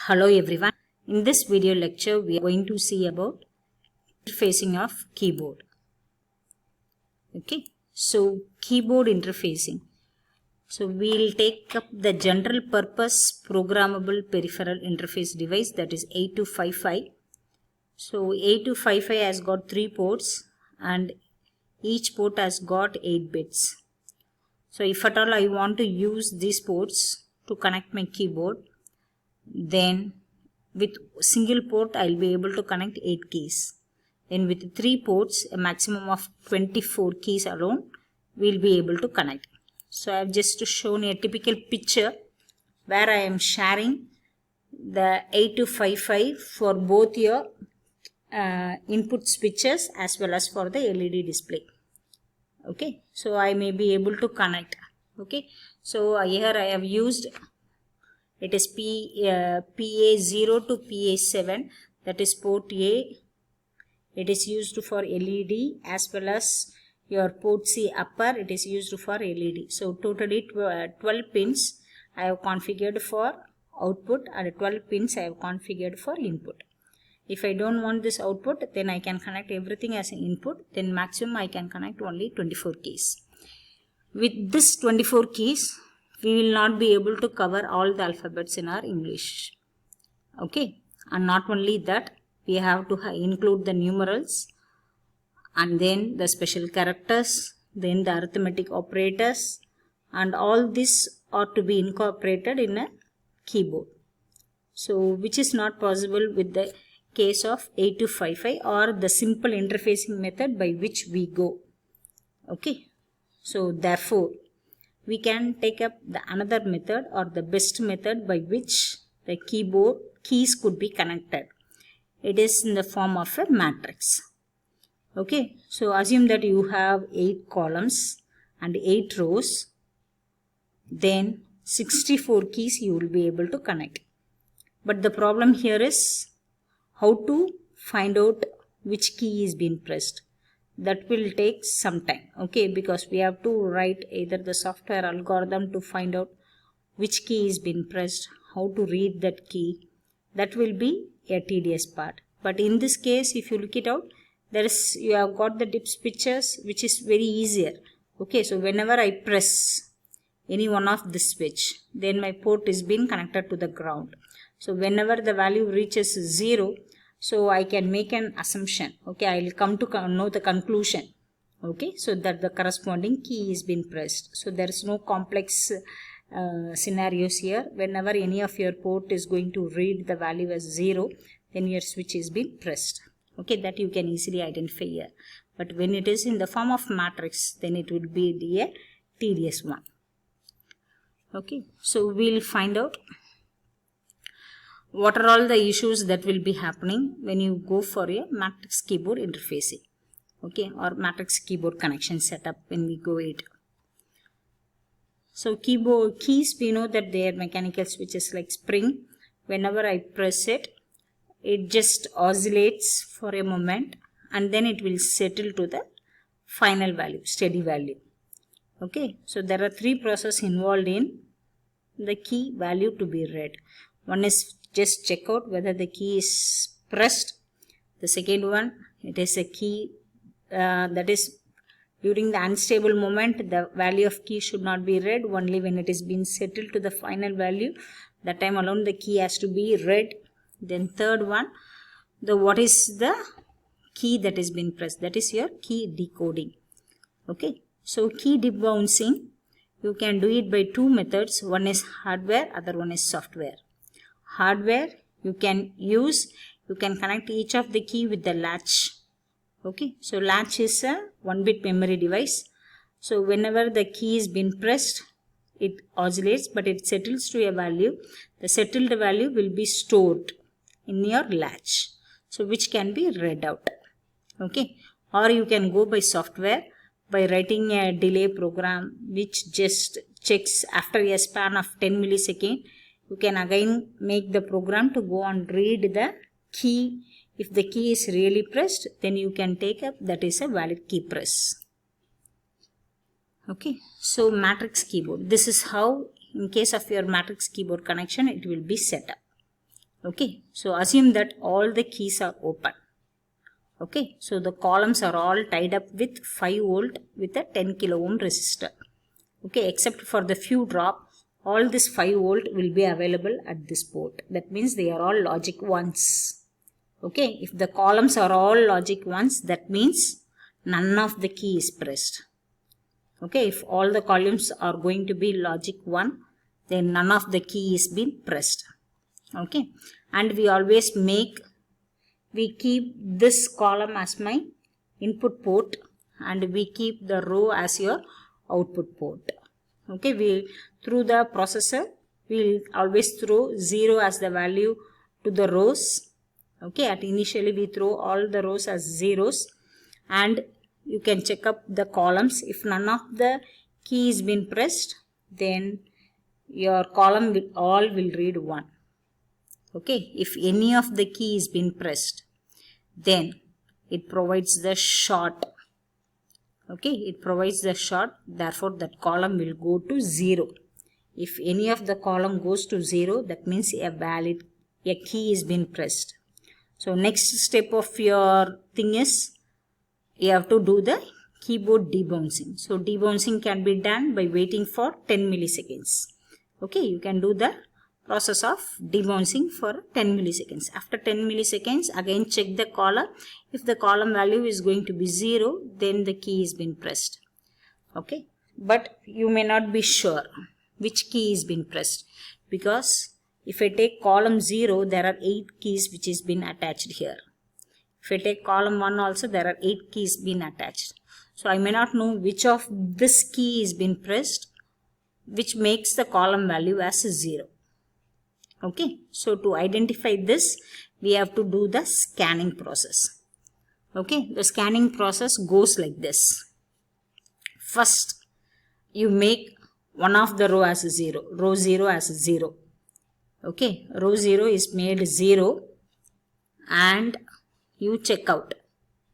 Hello everyone. In this video lecture we are going to see about interfacing of keyboard. Okay, so keyboard interfacing. So we'll take up the general purpose programmable peripheral interface device, that is 8255. So 8255 has got 3 ports and each port has got 8 bits. So if at all I want to use these ports to connect my keyboard, then with single port I'll be able to connect 8 keys. And with 3 ports, a maximum of 24 keys alone we'll be able to connect. So I've just shown a typical picture where I am sharing the 8255 for both your input switches as well as for the LED display. Okay, so I may be able to connect. Okay, so here I have used, it is PA0 to PA7, that is port A. It is used for LED as well as your port C upper, it is used for LED. So totally 12 pins I have configured for output and 12 pins I have configured for input. If I don't want this output, then I can connect everything as an input. Then maximum I can connect only 24 keys. With this 24 keys, we will not be able to cover all the alphabets in our English. Okay, and not only that, we have to include the numerals and then the special characters, then the arithmetic operators, and all this ought to be incorporated in a keyboard. So which is not possible with the case of 8255 or the simple interfacing method by which we go. Okay, so therefore we can take up the another method or the best method by which the keyboard keys could be connected. It is in the form of a matrix. Okay, so assume that you have 8 columns and 8 rows, then 64 keys you will be able to connect. But the problem here is how to find out which key is being pressed. That will take some time, okay, because we have to write either the software algorithm to find out which key is being pressed, how to read that key. That will be a tedious part. But in this case, if you look it out, you have got the dip switches, which is very easier. Okay, so whenever I press any one of this switch, then my port is being connected to the ground. So whenever the value reaches 0, so I can make an assumption. Okay, I will come to know the conclusion. Okay, so that the corresponding key is being pressed. So there is no complex scenarios here. Whenever any of your port is going to read the value as 0, then your switch is being pressed. Okay, that you can easily identify here. But when it is in the form of matrix, then it will be a tedious one. Okay, so we'll find out what are all the issues that will be happening when you go for a matrix keyboard interfacing. Okay, or matrix keyboard connection setup when we go it. So keyboard keys, we know that they are mechanical switches like spring. Whenever I press it, it just oscillates for a moment and then it will settle to the final value, steady value. Okay, so there are 3 processes involved in the key value to be read. One is just check out whether the key is pressed. The second one, it is a key that is during the unstable moment, the value of key should not be read. Only when it is being settled to the final value, that time alone the key has to be read. Then third one, what is the key that is being pressed, that is your key decoding. Okay, so key debouncing, you can do it by 2 methods. One is hardware, other one is software. Hardware, you can connect each of the key with the latch. Okay, so latch is a 1-bit memory device. So whenever the key is being pressed, it oscillates but it settles to a value. The settled value will be stored in your latch, so which can be read out. Okay, or you can go by software by writing a delay program which just checks after a span of 10 milliseconds. You can again make the program to go and read the key. If the key is really pressed, then you can take up that is a valid key press. Okay, so matrix keyboard, this is how in case of your matrix keyboard connection it will be set up. Okay, so assume that all the keys are open. Okay, so the columns are all tied up with 5 volt with a 10 kilo ohm resistor. Okay, except for the few drop, all this 5 volt will be available at this port. That means they are all logic 1s. Okay, if the columns are all logic 1s, that means none of the key is pressed. Okay, if all the columns are going to be logic 1, then none of the key is being pressed. Okay, and we keep this column as my input port and we keep the row as your output port. Okay, through the processor, we'll always throw 0 as the value to the rows. Okay, initially we throw all the rows as zeros, and you can check up the columns. If none of the key is been pressed, then your column will read 1. Okay, if any of the key is been pressed, then it provides the short. Okay, it provides the short, therefore that column will go to 0. If any of the column goes to 0, that means a key is been pressed. So next step of your thing is, you have to do the keyboard debouncing. So debouncing can be done by waiting for 10 milliseconds. Okay, you can do the process of debouncing for 10 milliseconds. After 10 milliseconds, again check the column. If the column value is going to be 0, then the key is been pressed. Okay, but you may not be sure which key is been pressed, because if I take column 0, there are 8 keys which is been attached here. If I take column 1 also, there are 8 keys been attached. So I may not know which of this key is been pressed, which makes the column value as 0. Okay, so to identify this, we have to do the scanning process. Okay, the scanning process goes like this. First, you make one of the row as 0, row 0 as 0. Okay, row 0 is made 0 and you check out.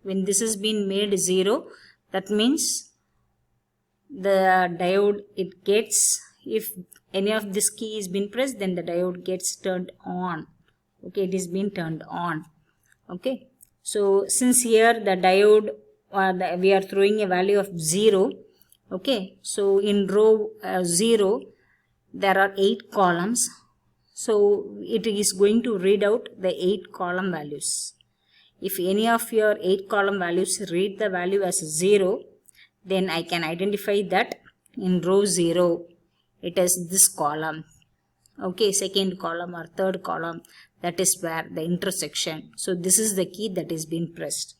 When this has been made 0, that means the diode, it gets, if any of this key is been pressed, then the diode gets turned on. Okay, it is been turned on. Okay, so since here the diode, we are throwing a value of 0. Okay, so in row 0, there are 8 columns. So it is going to read out the 8 column values. If any of your 8 column values read the value as 0, then I can identify that in row 0, it is this column. Okay, second column or third column, that is where the intersection. So this is the key that is being pressed.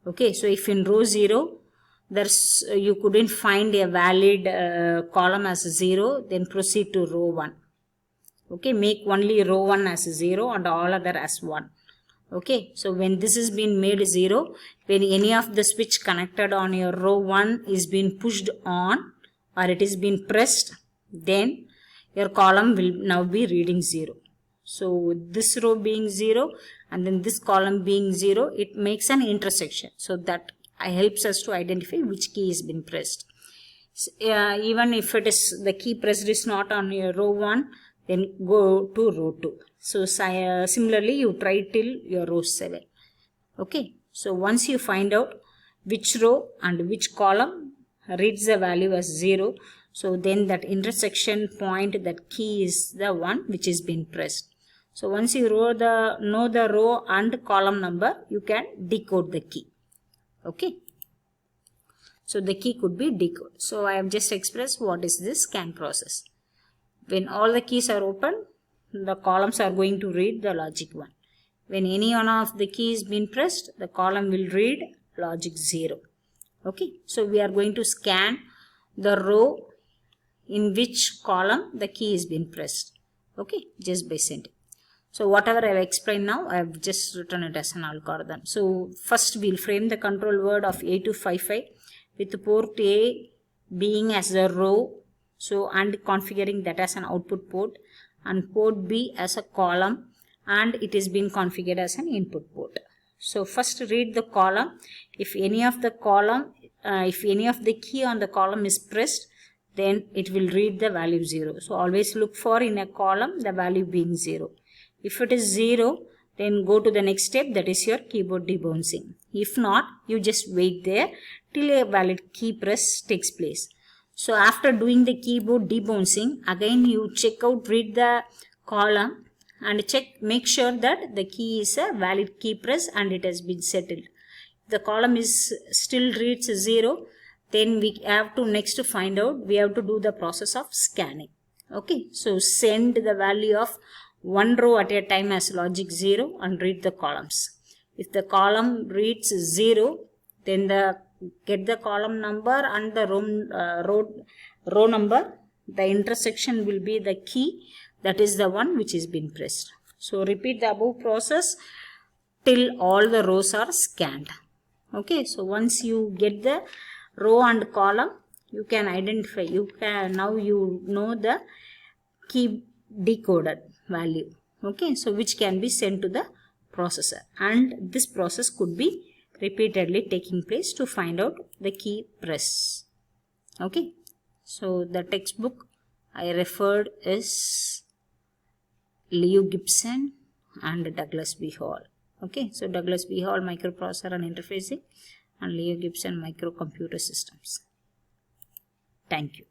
Okay, so if in row 0, you couldn't find a valid column as 0, then proceed to row 1. Okay, make only row 1 as 0 and all other as 1. Okay, so when this is been made 0, when any of the switch connected on your row 1 is being pushed on or it is being pressed, then your column will now be reading 0. So this row being 0 and then this column being 0, it makes an intersection. So that helps us to identify which key is been pressed. Even if it is the key pressed is not on your row 1, then go to row 2. So similarly, you try till your row 7. Okay, so once you find out which row and which column reads the value as 0, so then that intersection point, that key is the one which is being pressed. So once you know the row and column number, you can decode the key. Okay, so the key could be decoded. So I have just expressed what is this scan process. When all the keys are open, the columns are going to read the logic 1. When any one of the keys been pressed, the column will read logic 0. Okay, so we are going to scan the row in which column the key is been pressed. Okay, just by sending. So whatever I have explained now, I have just written it as an algorithm. So first we'll frame the control word of A255 with port A being as a row, so and configuring that as an output port, and port B as a column, and it is being configured as an input port. So first read the column. If any of the key on the column is pressed, then it will read the value 0. So always look for in a column the value being 0. If it is 0, then go to the next step, that is your keyboard debouncing. If not, you just wait there till a valid key press takes place. So after doing the keyboard debouncing, again you check out, read the column and make sure that the key is a valid key press and it has been settled. If the column is still reads 0, then we have to next to find out, we have to do the process of scanning. Okay, so send the value of one row at a time as logic 0 and read the columns. If the column reads 0, then get the column number and the row number. The intersection will be the key, that is the one which is been pressed. So repeat the above process till all the rows are scanned. Okay, so once you get the row and column, you can identify, now you know the key decoded value. Okay, so which can be sent to the processor, and this process could be repeatedly taking place to find out the key press. Okay, so the textbook I referred is Leo Gibson and Douglas B. Hall. Okay, so Douglas B. Hall, microprocessor and interfacing, and Leo Gibson, microcomputer systems. Thank you.